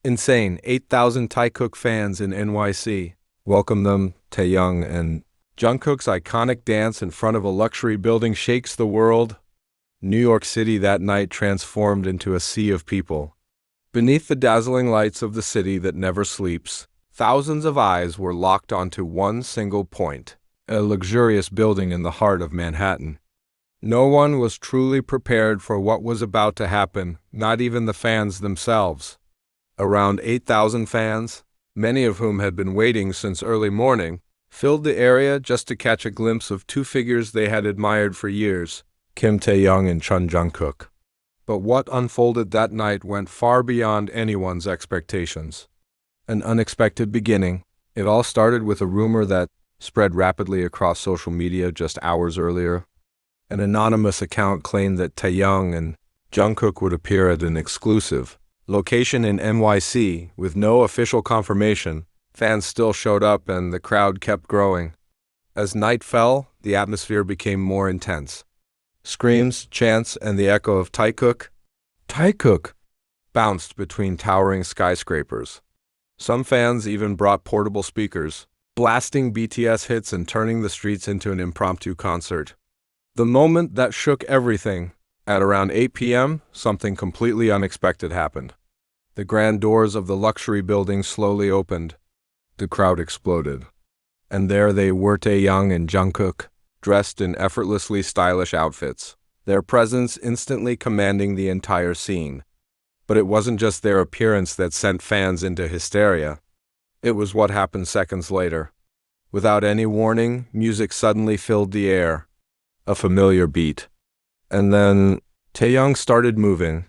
Insane. 8,000 Taehyung fans in NYC. Welcome them, Taehyung, and Jungkook's iconic dance in front of a luxury building shakes the world. New York City that night transformed into a sea of people. Beneath the dazzling lights of the city that never sleeps, thousands of eyes were locked onto one single point, a luxurious building in the heart of Manhattan. No one was truly prepared for what was about to happen, not even the fans themselves. Around 8,000 fans, many of whom had been waiting since early morning, filled the area just to catch a glimpse of two figures they had admired for years, Kim Taehyung and Jungkook. But what unfolded that night went far beyond anyone's expectations. An unexpected beginning. It all started with a rumor that spread rapidly across social media just hours earlier. An anonymous account claimed that Taehyung and Jungkook would appear at an exclusive location in NYC. With no official confirmation, fans still showed up and the crowd kept growing. As night fell, the atmosphere became more intense. Screams, chants, and the echo of Taehyung bounced between towering skyscrapers. Some fans even brought portable speakers, blasting BTS hits and turning the streets into an impromptu concert. The moment that shook everything, at around 8 p.m., something completely unexpected happened. The grand doors of the luxury building slowly opened. The crowd exploded. And there they were, Taehyung and Jungkook, dressed in effortlessly stylish outfits, their presence instantly commanding the entire scene. But it wasn't just their appearance that sent fans into hysteria. It was what happened seconds later. Without any warning, music suddenly filled the air. A familiar beat. And then Taehyung started moving.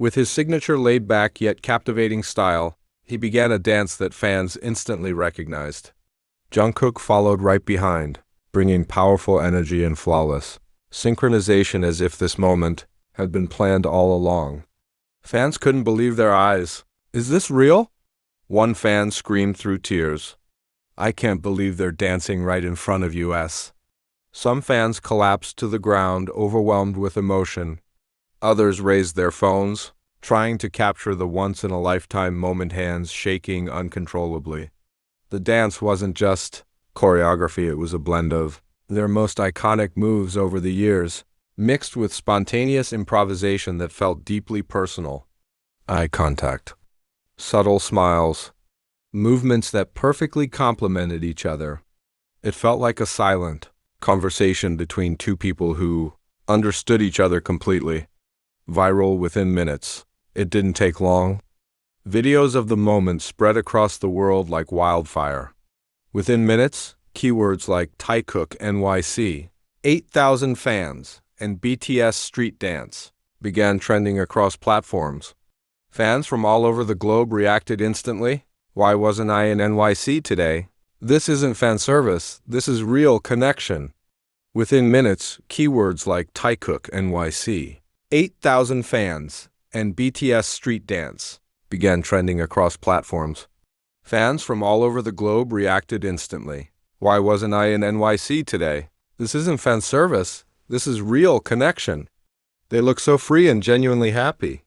With his signature laid-back yet captivating style, he began a dance that fans instantly recognized. Jungkook followed right behind, bringing powerful energy and flawless synchronization as if this moment had been planned all along. Fans couldn't believe their eyes. "Is this real?" One fan screamed through tears. "I can't believe they're dancing right in front of us." Some fans collapsed to the ground, overwhelmed with emotion. Others raised their phones, trying to capture the once-in-a-lifetime moment, hands shaking uncontrollably. The dance wasn't just choreography, it was a blend of their most iconic moves over the years, mixed with spontaneous improvisation that felt deeply personal. Eye contact, subtle smiles, movements that perfectly complemented each other. It felt like a silent conversation between two people who understood each other completely. Viral within minutes. It didn't take long. Videos of the moment spread across the world like wildfire. Within minutes, keywords like Taehyung NYC, 8,000 fans, and BTS street dance began trending across platforms. Fans from all over the globe reacted instantly. "Why wasn't I in NYC today? This isn't fan service, this is real connection." Within minutes, keywords like Taehyung NYC, 8,000 fans, and BTS street dance began trending across platforms. Fans from all over the globe reacted instantly. "Why wasn't I in NYC today? This isn't fan service, this is real connection. They look so free and genuinely happy."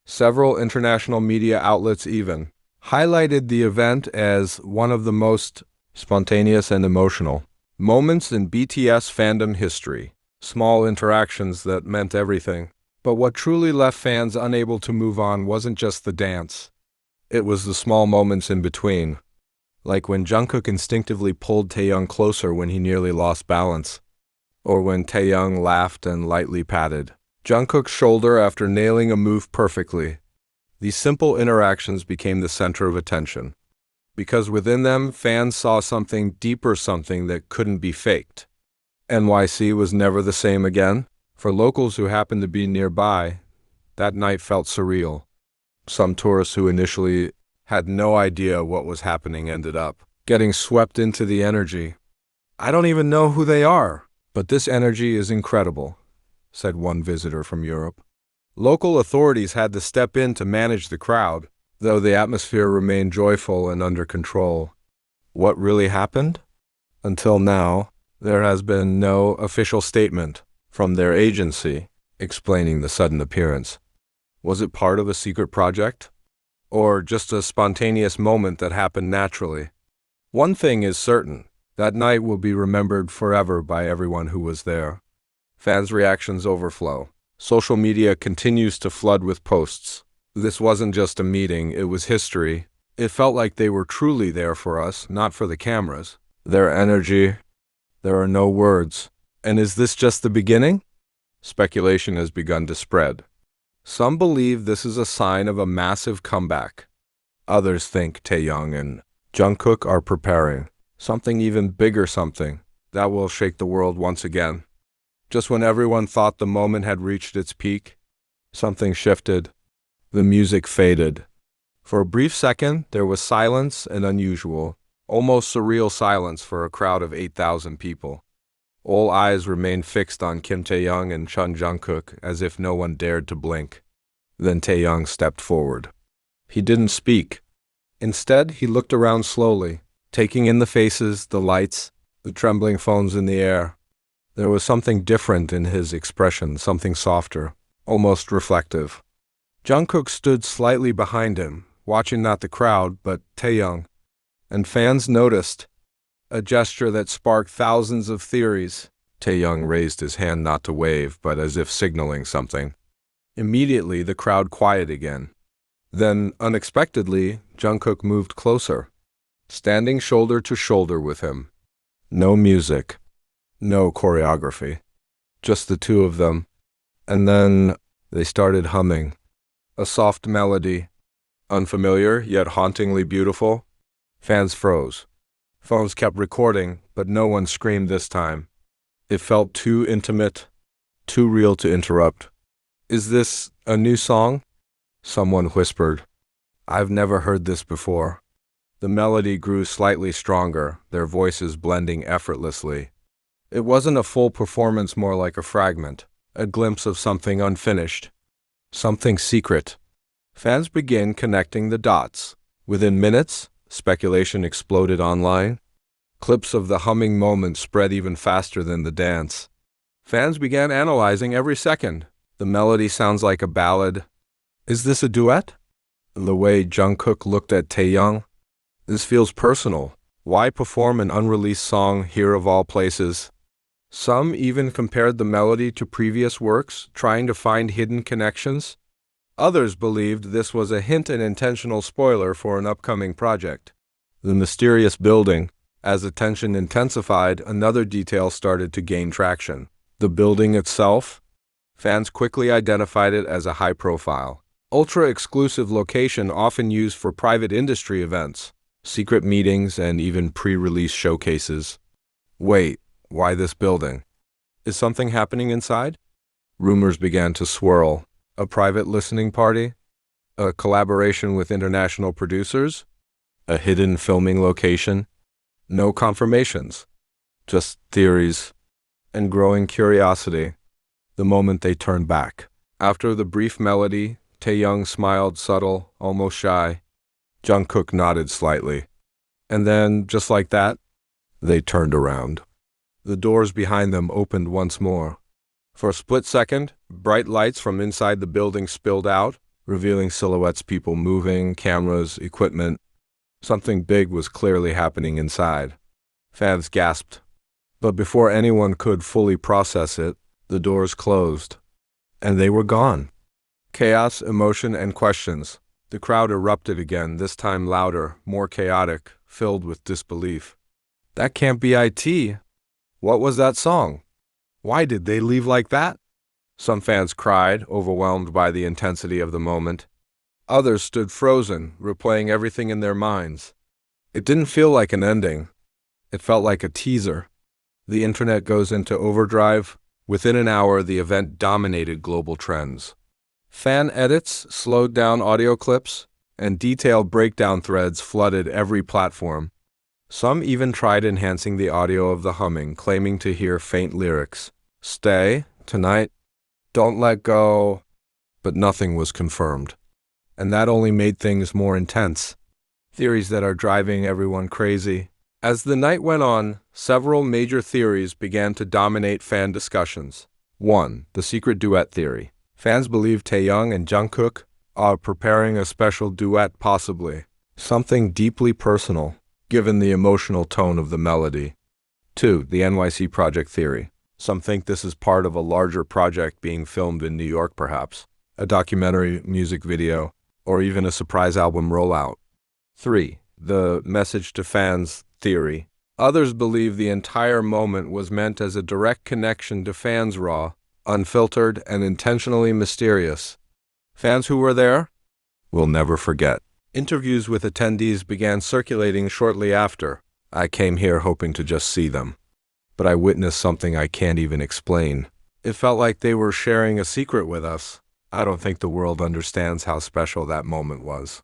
Several international media outlets even highlighted the event as one of the most spontaneous and emotional moments in BTS fandom history. Small interactions that meant everything. But what truly left fans unable to move on wasn't just the dance. It was the small moments in between. Like when Jungkook instinctively pulled Taehyung closer when he nearly lost balance. Or when Taehyung laughed and lightly patted Jungkook's shoulder after nailing a move perfectly. These simple interactions became the center of attention. Because within them, fans saw something deeper, something that couldn't be faked. NYC was never the same again. For locals who happened to be nearby, that night felt surreal. Some tourists who initially had no idea what was happening ended up getting swept into the energy. "I don't even know who they are, but this energy is incredible," said one visitor from Europe. Local authorities had to step in to manage the crowd, though the atmosphere remained joyful and under control. What really happened? Until now, there has been no official statement from their agency explaining the sudden appearance. Was it part of a secret project? or just a spontaneous moment that happened naturally. One thing is certain, that night will be remembered forever by everyone who was there. Fans' reactions overflow. Social media continues to flood with posts. This wasn't just a meeting, it was history. It felt like they were truly there for us, not for the cameras. Their energy, there are no words. And is this just the beginning? Speculation has begun to spread. Some believe this is a sign of a massive comeback. Others think Taehyung and Jungkook are preparing something even bigger, something that will shake the world once again. Just when everyone thought the moment had reached its peak, something shifted. The music faded. For a brief second, there was silence, an unusual, almost surreal silence for a crowd of 8,000 people. All eyes remained fixed on Kim Taehyung and Chun Jungkook as if no one dared to blink. Then Taehyung stepped forward. He didn't speak. Instead, he looked around slowly, taking in the faces, the lights, the trembling phones in the air. There was something different in his expression, something softer, almost reflective. Jungkook stood slightly behind him, watching not the crowd, but Taehyung, and fans noticed a gesture that sparked thousands of theories. Taehyung raised his hand not to wave, but as if signaling something. Immediately, the crowd quieted again. Then, unexpectedly, Jungkook moved closer, standing shoulder to shoulder with him. No music, no choreography, just the two of them. And then they started humming. A soft melody, unfamiliar yet hauntingly beautiful. Fans froze. Phones kept recording, but no one screamed this time. It felt too intimate, too real to interrupt. Is this a new song? Someone whispered. I've never heard this before. The melody grew slightly stronger, their voices blending effortlessly. It wasn't a full performance, more like a fragment, a glimpse of something unfinished, something secret. Fans began connecting the dots. Within minutes, speculation exploded online. Clips of the humming moment spread even faster than the dance. Fans began analyzing every second. The melody sounds like a ballad. Is this a duet? The way Jungkook looked at Taehyung. This feels personal. Why perform an unreleased song here of all places? Some even compared the melody to previous works, trying to find hidden connections. Others believed this was a hint and intentional spoiler for an upcoming project. The mysterious building. As the tension intensified, another detail started to gain traction. The building itself. Fans quickly identified it as a high-profile, ultra-exclusive location often used for private industry events, secret meetings, and even pre-release showcases. Wait, why this building? Is something happening inside? Rumors began to swirl. A private listening party? A collaboration with international producers? A hidden filming location? No confirmations, just theories and growing curiosity. The moment they turned back. After the brief melody, Taehyung smiled, subtle, almost shy. Jungkook nodded slightly. And then, just like that, they turned around. The doors behind them opened once more. For a split second, bright lights from inside the building spilled out, revealing silhouettes, people moving, cameras, equipment. Something big was clearly happening inside. Fans gasped. But before anyone could fully process it, the doors closed. And they were gone. Chaos, emotion, and questions. The crowd erupted again, this time louder, more chaotic, filled with disbelief. That can't be IT. What was that song? Why did they leave like that? Some fans cried, overwhelmed by the intensity of the moment. Others stood frozen, replaying everything in their minds. It didn't feel like an ending. It felt like a teaser. The internet goes into overdrive. Within an hour, the event dominated global trends. Fan edits, slowed down audio clips, and detailed breakdown threads flooded every platform. Some even tried enhancing the audio of the humming, claiming to hear faint lyrics. Stay, tonight, don't let go. But nothing was confirmed. And that only made things more intense. Theories that are driving everyone crazy. As the night went on, several major theories began to dominate fan discussions. 1. The secret duet theory. Fans believed Taehyung and Jungkook Preparing a special duet possibly. Something deeply personal, given the emotional tone of the melody. 2. The NYC project theory. Some think this is part of a larger project being filmed in New York perhaps, a documentary, music video, or even a surprise album rollout. 3. The message to fans theory. Others believe the entire moment was meant as a direct connection to fans, raw, unfiltered, and intentionally mysterious. Fans who were there will never forget. Interviews with attendees began circulating shortly after. I came here hoping to just see them, but I witnessed something I can't even explain. It felt like they were sharing a secret with us. I don't think the world understands how special that moment was.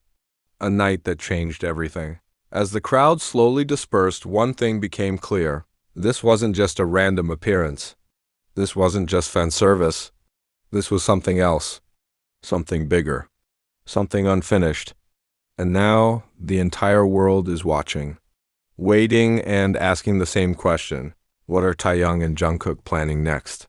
A night that changed everything. As the crowd slowly dispersed, one thing became clear. This wasn't just a random appearance. This wasn't just fan service. This was something else. Something bigger. Something unfinished. And now the entire world is watching, waiting and asking the same question. What are Taehyung and Jungkook planning next?